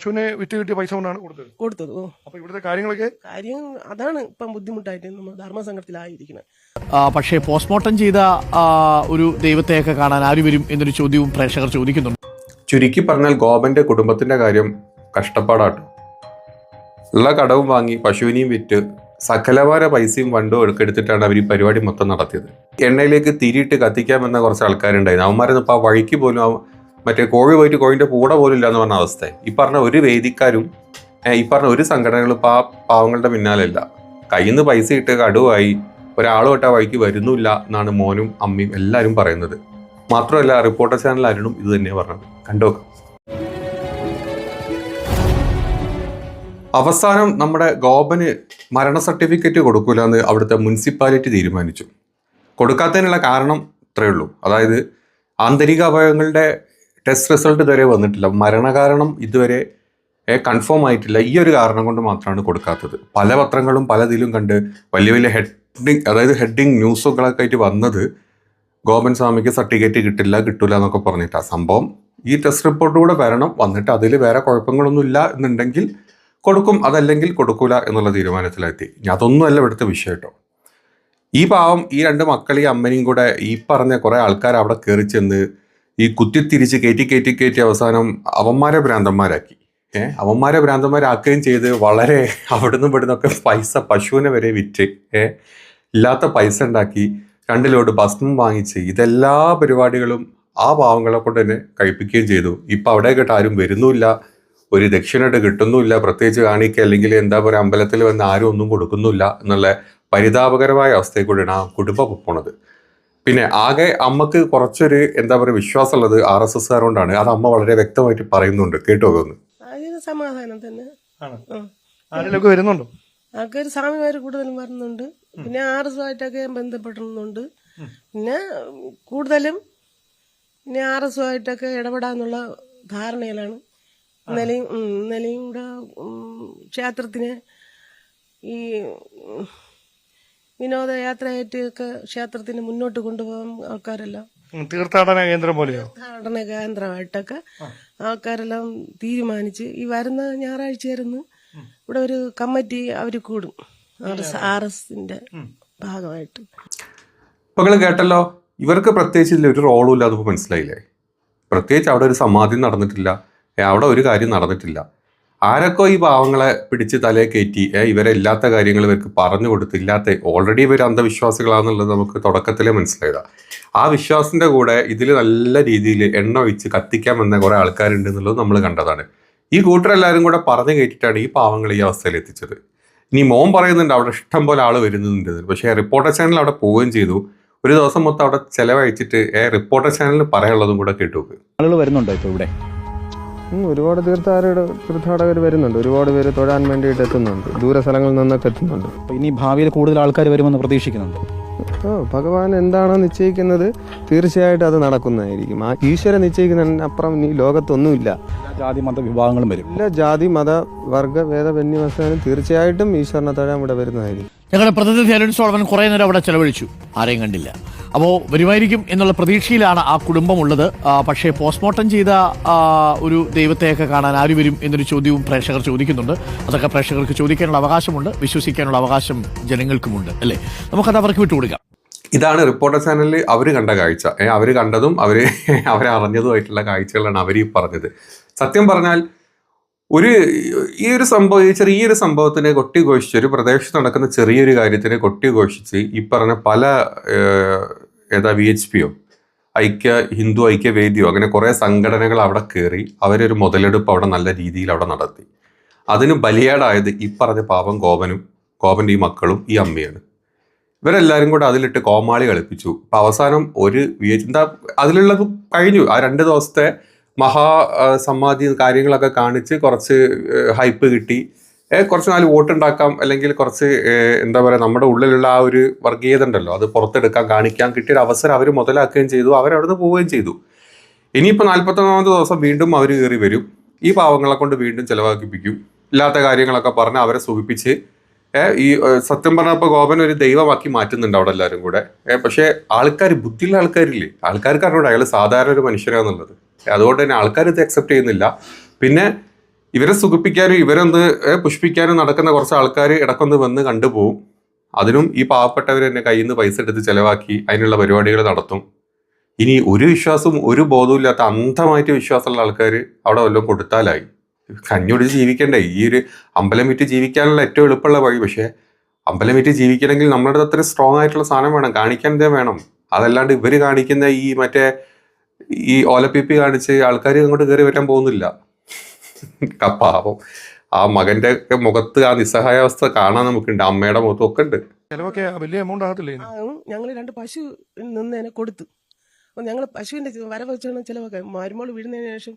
പശുവിനെ വിറ്റ് കിട്ടിയ പൈസ കൊണ്ടാണ് കൊടുത്തത്. അപ്പൊ ഇവിടുത്തെ കാര്യം അതാണ് ഇപ്പം ബുദ്ധിമുട്ടായിട്ട് നമ്മൾ ധർമ്മസംഘത്തിലായിരിക്കുന്നത്. പക്ഷേ പോസ്റ്റ്മോർട്ടം ചെയ്ത ഒരു ദൈവത്തെയൊക്കെ കാണാൻ ആര് വരും എന്നൊരു ചോദ്യവും പ്രേക്ഷകർ ചോദിക്കുന്നുണ്ട്. ചുരുക്കി പറഞ്ഞാൽ ഗോപന്റെ കുടുംബത്തിന്റെ കാര്യം കഷ്ടപ്പാടാണ്. ഉള്ള കടവും വാങ്ങി പശുവിനെയും വിറ്റ് സകലവാര പൈസയും വണ്ടും എടുത്തിട്ടാണ് അവർ ഈ പരിപാടി മൊത്തം നടത്തിയത്. എണ്ണയിലേക്ക് തിരിയിട്ട് കത്തിക്കാമെന്ന കുറച്ച് ആൾക്കാരുണ്ടായിരുന്നു. അവന്മാരൊന്നും ഇപ്പോൾ ആ വഴിക്ക് പോലും മറ്റേ കോഴി പോയിട്ട് കോഴിൻ്റെ കൂടെ പോലും ഇല്ല എന്ന് പറഞ്ഞ അവസ്ഥ. ഈ പറഞ്ഞ ഒരു വേദിക്കാരും ഈ പറഞ്ഞ ഒരു സംഘടനകളും ഇപ്പോൾ ആ പാവങ്ങളുടെ പിന്നാലെയല്ല. കയ്യിൽ നിന്ന് പൈസ ഇട്ട് കടുവായി ഒരാളും ഇട്ട് ആ വഴിക്ക് വരുന്നില്ല എന്നാണ് മോനും അമ്മയും എല്ലാവരും പറയുന്നത്. മാത്രമല്ല റിപ്പോർട്ടർ ചാനൽ അരുണും ഇത് തന്നെയാണ് പറഞ്ഞത്. കണ്ടുനോക്കാം. അവസാനം നമ്മുടെ ഗോപന് മരണ സർട്ടിഫിക്കറ്റ് കൊടുക്കൂല എന്ന് അവിടുത്തെ മുനിസിപ്പാലിറ്റി തീരുമാനിച്ചു. കൊടുക്കാത്തതിനുള്ള കാരണം ഇത്രയേ ഉള്ളൂ. അതായത് ആന്തരിക അവയവങ്ങളുടെ ടെസ്റ്റ് റിസൾട്ട് ഇതുവരെ വന്നിട്ടില്ല, മരണകാരണം ഇതുവരെ കൺഫേം ആയിട്ടില്ല. ഈ ഒരു കാരണം കൊണ്ട് മാത്രമാണ് കൊടുക്കാത്തത്. പല പത്രങ്ങളും പലതിലും കണ്ട് വലിയ വലിയ ഹെഡിങ് ന്യൂസുകളൊക്കെ ആയിട്ട് വന്നത് ഗോപൻ സ്വാമിക്ക് സർട്ടിഫിക്കറ്റ് കിട്ടില്ല എന്നൊക്കെ പറഞ്ഞിട്ടാണ്. സംഭവം ഈ ടെസ്റ്റ് റിപ്പോർട്ട് കൂടെ വരണം, വന്നിട്ട് അതിൽ വേറെ കുഴപ്പങ്ങളൊന്നും ഇല്ല എന്നുണ്ടെങ്കിൽ കൊടുക്കും, അതല്ലെങ്കിൽ കൊടുക്കൂല എന്നുള്ള തീരുമാനത്തിലെത്തി. അതൊന്നുമല്ല ഇവിടുത്തെ വിഷയം കേട്ടോ. ഈ പാവം ഈ രണ്ട് മക്കളെയും അമ്മനെയും കൂടെ ഈ പറഞ്ഞ കുറേ ആൾക്കാർ അവിടെ കയറി ചെന്ന് ഈ കുത്തിത്തിരിച്ച് കയറ്റി അവസാനം അവന്മാരെ ഭ്രാന്തന്മാരാക്കുകയും ചെയ്ത് വളരെ അവിടുന്ന് ഇവിടുന്നൊക്കെ പൈസ പശുവിനെ വരെ വിറ്റ് ഇല്ലാത്ത പൈസ ഉണ്ടാക്കി 2 ലോഡ് ഭസ്മം വാങ്ങിച്ച് ഇതെല്ലാ പരിപാടികളും ആ പാവങ്ങളെ കൊണ്ട് തന്നെ കഴിപ്പിക്കുകയും ചെയ്തു. ഇപ്പം അവിടെ കേട്ട് ആരും വരുന്നുമില്ല, ഒരു ദക്ഷിണയിട്ട് കിട്ടുന്നുമില്ല, പ്രത്യേകിച്ച് കാണിക്കുക അല്ലെങ്കിൽ എന്താ പറയുക അമ്പലത്തിൽ വന്ന് ആരും ഒന്നും കൊടുക്കുന്നില്ല എന്നുള്ള പരിതാപകരമായ അവസ്ഥയിൽ കൂടെയാണ് ആ കുടുംബം പോണത്. പിന്നെ ആകെ അമ്മക്ക് കുറച്ചൊരു എന്താ പറയുക വിശ്വാസമുള്ളത് RSS കൊണ്ടാണ്. അത് അമ്മ വളരെ വ്യക്തമായിട്ട് പറയുന്നുണ്ട്. കേട്ടുപോകുന്നു. സമാധാനം തന്നെ ആരെങ്കിലൊക്കെ വരുന്നുണ്ടോ? ആൾക്കാർ സ്വാമിമാർ കൂടുതലും വരുന്നുണ്ട്. പിന്നെ RSസുമായിട്ടൊക്കെ ബന്ധപ്പെടുന്നുണ്ട്. പിന്നെ കൂടുതലും പിന്നെ RSസുമായിട്ടൊക്കെ ഇടപെടാന്നുള്ള ധാരണയിലാണ്. ഇന്നലെയും ഇവിടെ ക്ഷേത്രത്തിന് ഈ വിനോദയാത്രയായിട്ട് ഒക്കെ ക്ഷേത്രത്തിന് മുന്നോട്ട് കൊണ്ടുപോകാൻ ആൾക്കാരെല്ലാം തീർത്ഥാടന കേന്ദ്രം പോലെയോ തീർത്ഥാടന കേന്ദ്രമായിട്ടൊക്കെ ആൾക്കാരെല്ലാം തീരുമാനിച്ച് ഈ വരുന്ന ഞായറാഴ്ചയായിരുന്നു ഇവിടെ ഒരു കമ്മിറ്റി അവർ കൂടും RSന്റെ ഭാഗമായിട്ട്. ഇപ്പൊ കേട്ടല്ലോ, ഇവർക്ക് പ്രത്യേകിച്ച് ഒരു റോളും ഇല്ല. അതിപ്പോൾ മനസ്സിലായില്ലേ? പ്രത്യേകിച്ച് അവിടെ ഒരു സമാധി നടന്നിട്ടില്ല, അവിടെ ഒരു കാര്യം നടന്നിട്ടില്ല. ആരൊക്കെ ഈ പാവങ്ങളെ പിടിച്ച് തലയെ കയറ്റി ഇവരെ ഇല്ലാത്ത കാര്യങ്ങൾ ഇവർക്ക് പറഞ്ഞു കൊടുത്തില്ലാത്ത ഓൾറെഡി ഇവർ അന്ധവിശ്വാസികളാണെന്നുള്ളത് നമുക്ക് തുടക്കത്തിലേ മനസ്സിലായതാണ്. ആ വിശ്വാസത്തിന്റെ കൂടെ ഇതിൽ നല്ല രീതിയിൽ എണ്ണ ഒഴിച്ച് കത്തിക്കാൻ വന്ന കുറെ ആൾക്കാരുണ്ട് എന്നുള്ളത് നമ്മൾ കണ്ടതാണ്. ഈ കൂട്ടരെല്ലാവരും കൂടെ പറഞ്ഞു കേട്ടിട്ടാണ് ഈ പാവങ്ങൾ ഈ അവസ്ഥയിൽ എത്തിച്ചത്. ഇനി മോൻ പറയുന്നുണ്ട് അവിടെ ഇഷ്ടം പോലെ ആൾ വരുന്നുണ്ട്, പക്ഷേ റിപ്പോർട്ടർ ചാനൽ അവിടെ പോവുകയും ചെയ്തു. ഒരു ദിവസം മൊത്തം അവിടെ ചെലവഴിച്ചിട്ട് റിപ്പോർട്ടർ ചാനലിന് പറയാനുള്ളതും കൂടെ കേട്ടു. ആളുകൾ വരുന്നുണ്ടോ ഇപ്പോൾ ഇവിടെ? ഒരുപാട് തീർത്ഥാടകർ വരുന്നുണ്ട്. ഒരുപാട് പേര് തൊഴാൻ വേണ്ടിയിട്ട് എത്തുന്നുണ്ട്, ദൂര സ്ഥലങ്ങളിൽ നിന്നൊക്കെ എത്തുന്നുണ്ട്. ഇനി ഭാവിയിൽ കൂടുതൽ ആൾക്കാർ വരുമെന്ന് പ്രതീക്ഷിക്കുന്നുണ്ട്. ഭഗവാൻ എന്താണോ നിശ്ചയിക്കുന്നത് തീർച്ചയായിട്ടും അത് നടക്കുന്നതായിരിക്കും. ആ ഈശ്വരൻ നിശ്ചയിക്കുന്നതിനപ്പുറം ഈ ലോകത്തൊന്നുമില്ല. ജാതി മത വിഭാഗങ്ങളും വരും. എല്ലാ ജാതി മത വർഗ ഭേദ വന്യമസാനും തീർച്ചയായിട്ടും ഈശ്വരനെ തൊഴാൻ ഇവിടെ വരുന്നതായിരിക്കും. ഞങ്ങളുടെ പ്രതിനിധി അരുൺ സോളമൻ കുറേ നേരം അവിടെ ചെലവഴിച്ചു, ആരെയും കണ്ടില്ല. അപ്പോൾ വരുമായിരിക്കും എന്നുള്ള പ്രതീക്ഷയിലാണ് ആ കുടുംബമുള്ളത്. പക്ഷേ പോസ്റ്റ്മോർട്ടം ചെയ്ത ഒരു ദൈവത്തെയൊക്കെ കാണാൻ ആര് വരും എന്നൊരു ചോദ്യവും പ്രേക്ഷകർ ചോദിക്കുന്നുണ്ട്. അതൊക്കെ പ്രേക്ഷകർക്ക് ചോദിക്കാനുള്ള അവകാശമുണ്ട്, വിശ്വസിക്കാനുള്ള അവകാശം ജനങ്ങൾക്കുമുണ്ട്, അല്ലേ? നമുക്കത് അവർക്ക് വിട്ടുകൊടുക്കാം. ഇതാണ് റിപ്പോർട്ടർ ചാനലിൽ അവർ കണ്ട കാഴ്ച. അവർ കണ്ടതും അവരറിഞ്ഞതുമായിട്ടുള്ള കാഴ്ചകളാണ് അവർ ഈ പറഞ്ഞത്. സത്യം പറഞ്ഞാൽ ചെറിയൊരു സംഭവത്തിനെ കൊട്ടിഘോഷിച്ച്, ഒരു പ്രദേശത്ത് നടക്കുന്ന ചെറിയൊരു കാര്യത്തിനെ കൊട്ടിഘോഷിച്ച് ഈ പറഞ്ഞ പല VHPയോ ഹിന്ദു ഐക്യവേദിയോ അങ്ങനെ കുറേ സംഘടനകൾ അവിടെ കയറി അവരൊരു മുതലെടുപ്പ് അവിടെ നല്ല രീതിയിൽ അവിടെ നടത്തി. അതിന് ബലിയാടായത് ഈ പറഞ്ഞ പാവം ഗോപൻ്റെ ഈ മക്കളും ഈ അമ്മയാണ്. ഇവരെല്ലാവരും കൂടെ അതിലിട്ട് കോമാളി കളിപ്പിച്ചു. ഇപ്പം അവസാനം അതിലുള്ളത് കഴിഞ്ഞു. ആ 2 ദിവസത്തെ മഹാസമാധി കാര്യങ്ങളൊക്കെ കാണിച്ച് കുറച്ച് ഹൈപ്പ് കിട്ടി, കുറച്ച് നാല് വോട്ടുണ്ടാക്കാം, അല്ലെങ്കിൽ കുറച്ച് എന്താ പറയുക നമ്മുടെ ഉള്ളിലുള്ള ആ ഒരു വർഗീയത ഉണ്ടല്ലോ അത് പുറത്തെടുക്കാൻ കാണിക്കാൻ കിട്ടിയൊരു അവസരം അവർ മുതലാക്കുകയും ചെയ്തു. അവരവിടുന്ന് പോവുകയും ചെയ്തു. ഇനിയിപ്പോൾ 41ാമത്തെ ദിവസം വീണ്ടും അവർ കയറി വരും, ഈ പാവങ്ങളെ കൊണ്ട് വീണ്ടും ചിലവാക്കിപ്പിക്കും, ഇല്ലാത്ത കാര്യങ്ങളൊക്കെ പറഞ്ഞ് അവരെ സൂചിപ്പിച്ച് ഈ സത്യം പറഞ്ഞപ്പോൾ ഗോപൻ ഒരു ദൈവമാക്കി മാറ്റുന്നുണ്ട് അവിടെ എല്ലാവരും കൂടെ. പക്ഷേ ബുദ്ധിയുള്ള ആൾക്കാരില്ലേ, ആൾക്കാർക്ക് അറിഞ്ഞൂടെ അയാൾ സാധാരണ ഒരു മനുഷ്യരാന്നുള്ളത്. അതുകൊണ്ട് തന്നെ ആൾക്കാർ ഇത് അക്സെപ്റ്റ് ചെയ്യുന്നില്ല. പിന്നെ ഇവരെ സുഖിപ്പിക്കാനും ഇവരൊന്ന് പുഷ്പിക്കാനും നടക്കുന്ന കുറച്ച് ആൾക്കാർ ഇടക്കൊന്ന് വന്ന് കണ്ടുപോകും. അതിനും ഈ പാവപ്പെട്ടവർ തന്നെ കയ്യിൽ നിന്ന് പൈസ എടുത്ത് ചെലവാക്കി അതിനുള്ള പരിപാടികൾ നടത്തും. ഇനി ഒരു വിശ്വാസവും ഒരു ബോധവും ഇല്ലാത്ത അന്ധമായിട്ട് വിശ്വാസമുള്ള ആൾക്കാർ അവിടെ വല്ലതും കൊടുത്താലായി. കഞ്ഞൊടിച്ച് ജീവിക്കണ്ടേ? ഈ ഒരു അമ്പലം വിറ്റ് ജീവിക്കാനുള്ള ഏറ്റവും എളുപ്പമുള്ള വഴി. പക്ഷേ അമ്പലം വിറ്റ് ജീവിക്കണമെങ്കിൽ നമ്മളുടെ അത്ര സ്ട്രോങ് ആയിട്ടുള്ള സാധനം വേണം, കാണിക്കാൻ എന്തേ വേണം. അതല്ലാണ്ട് ഇവർ കാണിക്കുന്ന ഈ ഓലപ്പിപ്പി കാണിച്ച് ആൾക്കാർ അങ്ങോട്ട് കയറി വരാൻ പോകുന്നില്ല. പാവം ആ മകന്റെ മുഖത്ത് ആ നിസ്സഹായാവസ്ഥ കാണാൻ നമുക്കുണ്ട്, അമ്മയുടെ മുഖത്തും ഒക്കെ ഉണ്ട്. ചിലവൊക്കെ വലിയ എമൗണ്ട് ആകത്തില്ലേ? ഞങ്ങൾ 2 പശു നിന്നതിനെ കൊടുത്തു. അപ്പം ഞങ്ങൾ പശുവിൻ്റെ വരവ് വെച്ചാണ് ചിലവൊക്കെ. മരുമോൾ വീഴുന്നതിന് ശേഷം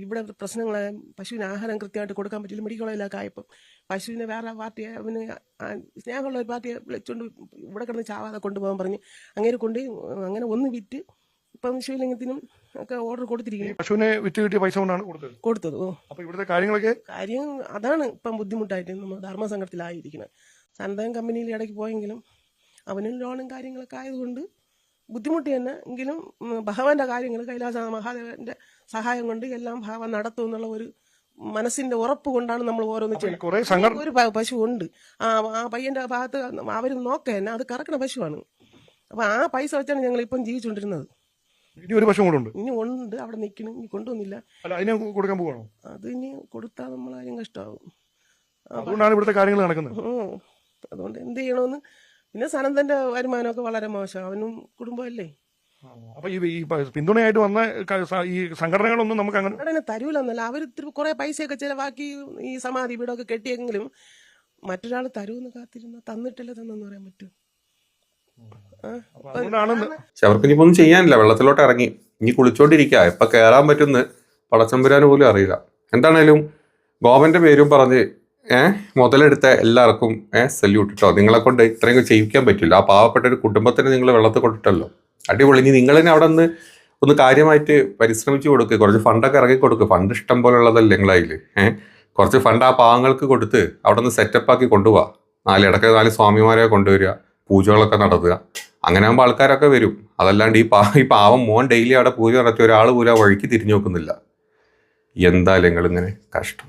ഇവിടെ പ്രശ്നങ്ങൾ, പശുവിന് ആഹാരം കൃത്യമായിട്ട് കൊടുക്കാൻ പറ്റില്ല, മെഡിക്കൽ കോളേജിലൊക്കെ ആയപ്പം പശുവിനെ വേറെ പാർട്ടിയെ അവന് സ്നേഹമുള്ള ഒരു പാർട്ടിയെ വിളിച്ചുകൊണ്ട് ഇവിടെ കിടന്ന് ചാവാതെ കൊണ്ടുപോകാൻ പറഞ്ഞ് അങ്ങനെ ഒന്ന് വിറ്റ് ഇപ്പം ശിവലിംഗത്തിനും ഒക്കെ ഓർഡർ കൊടുത്തിരിക്കുന്നു. പശുവിനെ വിറ്റ് കിട്ടിയ പൈസ കൊണ്ടാണ് കൊടുത്തത്. അപ്പൊ ഇവിടുത്തെ കാര്യം അതാണ് ഇപ്പം ബുദ്ധിമുട്ടായിട്ട് നമ്മൾ ധർമ്മസംഘത്തിലായിരിക്കുന്നത്. സന്തകം കമ്പനിയിൽ ഇടയ്ക്ക് പോയെങ്കിലും അവനും ലോണും കാര്യങ്ങളൊക്കെ ആയതുകൊണ്ട് ബുദ്ധിമുട്ട് തന്നെ. എങ്കിലും ഭഗവാന്റെ കാര്യങ്ങൾ കൈലാസ മഹാദേവന്റെ സഹായം കൊണ്ട് എല്ലാം ഭഗവാൻ നടത്തും എന്നുള്ള ഒരു മനസ്സിന്റെ ഉറപ്പ് കൊണ്ടാണ് നമ്മൾ ഓരോന്ന് ചെയ്യുന്നത്. ഒരു പശു ഉണ്ട്, ആ പയ്യന്റെ ഭാഗത്ത് അവർ നോക്കുക തന്നെ, അത് കറക്കണ പശുവാണ്. അപ്പൊ ആ പൈസ വെച്ചാണ് ഞങ്ങൾ ഇപ്പം ജീവിച്ചുകൊണ്ടിരുന്നത്. ഇനി ഉണ്ട്, അവിടെ നിൽക്കണം, ഇനി കൊണ്ടുവന്നില്ല. അത് ഇനി കൊടുത്താൽ നമ്മളാരും കഷ്ടമാവും. അതുകൊണ്ടാണ് ഇവിടുത്തെ കാര്യങ്ങൾ നടക്കുന്നത്. അതുകൊണ്ട് എന്ത് ചെയ്യണമെന്ന്. പിന്നെ സനന്ദന്റെ വരുമാനമൊക്കെ വളരെ മോശം, അവനും കുടുംബമല്ലേ. അപ്പൊ ഈ പിന്തുണയായിട്ട് വന്ന ഈ സംഘടനകളൊന്നും നമുക്ക് അങ്ങനെ തരൂലെന്നല്ല, അവർ കുറെ പൈസയൊക്കെ ചെലവാക്കി ഈ സമാധി വീടൊക്കെ കെട്ടിയെങ്കിലും മറ്റൊരാൾ തരൂന്ന് കാത്തിരുന്ന തന്നിട്ടില്ല തന്നെന്ന് പറയാൻ പറ്റും. പക്ഷെ അവർക്ക് ഇനിയിപ്പോ ഒന്നും ചെയ്യാനില്ല, വെള്ളത്തിലോട്ട് ഇറങ്ങി ഇനി കുളിച്ചോണ്ടിരിക്കുക. എപ്പൊ കയറാൻ പറ്റുന്ന പടച്ചമ്പുരാന് പോലും അറിയില്ല. എന്താണേലും ഗോവന്റെ പേരും പറഞ്ഞ് മുതലെടുത്ത എല്ലാവർക്കും സല്യൂട്ട് കേട്ടോ. നിങ്ങളെ കൊണ്ട് ഇത്രയും ചെയ്യിക്കാൻ പറ്റില്ല. ആ പാവപ്പെട്ട ഒരു കുടുംബത്തിന് നിങ്ങൾ വെള്ളത്തിൽ കൊണ്ടിട്ടല്ലോ, അടിപൊളി. ഇനി നിങ്ങൾ തന്നെ അവിടെ ഒന്ന് കാര്യമായിട്ട് പരിശ്രമിച്ചു കൊടുക്കുക, കുറച്ച് ഫണ്ടൊക്കെ ഇറങ്ങി കൊടുക്കുക. ഫണ്ട് ഇഷ്ടം പോലെ ഉള്ളതല്ലേ നിങ്ങളതിൽ. കുറച്ച് ഫണ്ട് ആ പാവങ്ങൾക്ക് കൊടുത്ത് അവിടെ നിന്ന് സെറ്റപ്പാക്കി കൊണ്ടുപോവാ. 4 സ്വാമിമാരെ കൊണ്ടുവരിക, പൂജകളൊക്കെ നടത്തുക. അങ്ങനെ ആകുമ്പോൾ ആൾക്കാരൊക്കെ വരും. അതല്ലാണ്ട് ഈ പാവം മോൻ ഡെയിലി അവിടെ പൂജ നടത്തിയ ഒരാൾ പോലും ആ വഴിക്ക് തിരിഞ്ഞു നോക്കുന്നില്ല. എന്തായാലും നിങ്ങളിങ്ങനെ കഷ്ടം.